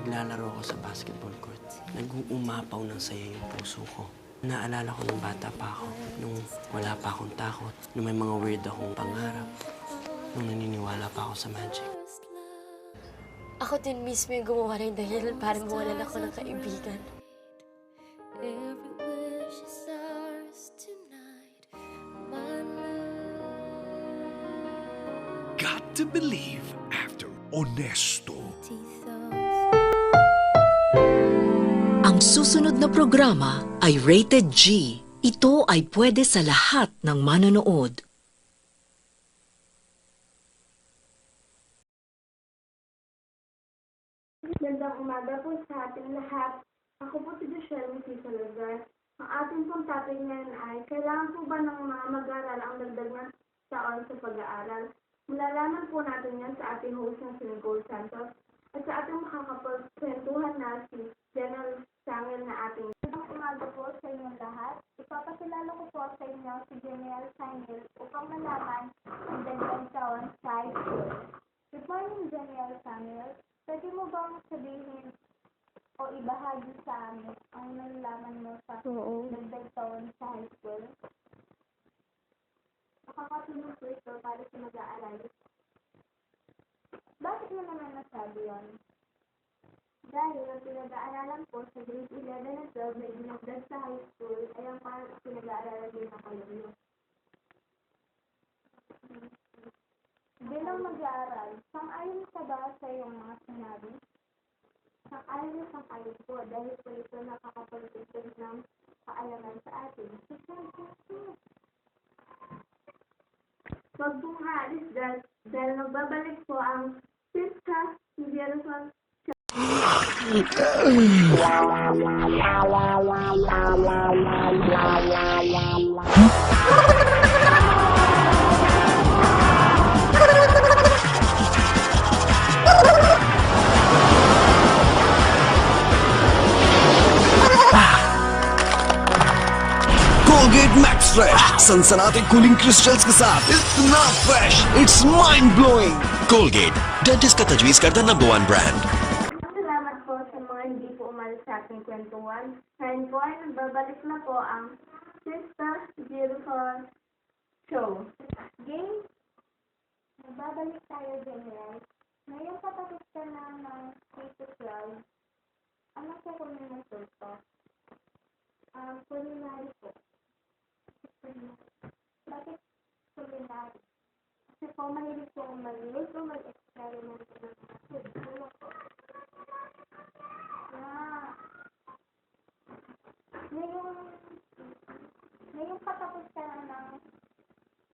naglalaro ako sa basketball court, nag-uumapaw ng saya yung puso ko. Naalala ko nung bata pa ako, nung wala pa akong takot, nung may mga weird akong pangarap, nung naniniwala pa ako sa magic. Ako din mismo yung gumawa ng dahilan para mawalan ako ng kaibigan. Got to believe after Honesto. Ang susunod na programa ay Rated G. Ito ay pwede sa lahat ng manonood. Magandang umaga po sa ating lahat. Ako po si Joshua Missy Salazar. Ang ating pong topic ngayon ay, kailangan po ba ng mga mag-aaral ang dagdag na taon sa pag-aaral? Malalaman po natin yan sa ating host na si Nicole Santos at sa ating makakapagkwentuhan na si General Sangil na ating. Magandang umaga po sa inyong lahat. Ipapakilala ko po sa inyo si General Sangil upang malaman ang dagdag taon sa high school. Good morning, General Sangil. Pwede mo bang sabihin o ibahagi sa amin ang nalalaman mo sa dagdag taon sa high school? Nakakatulong po ito para sa mag-aaral. Bakit mo naman nasabi yun? Dahil ang pinag-aaralan po sa grade 11 at 12 na dinagdag sa high school ay ang parang pinag-aaralan din na kayo. Bilang mag-aaral, sang-ayon ka ba sa iyong mga sinabi? Sang-ayon po dahil po ito nakakapagdagdag ng kaalaman sa atin. Huwag pong haalis dahil magbabalik po ang Siska Jerusalem. Colgate Max Fresh, सनसनाते cooling crystals के साथ इतना fresh, it's mind blowing. Colgate, dentist का तजवीज करता #1 brand. Salamat po sa mga hindi po umalis sa ating kwentuhan. Ngayon po ay nagbabalik na po ang Siska Jerusalem Show. Game, nagbabalik tayo, General. Ngayon patapos ka na ng K-12. Ano po kung may resulta? Culinary po. Bakit culinary? Kasi po mahilig po akong magluto, mag-experiment ng mga food. Ano po? Ngayong patapos ka na ng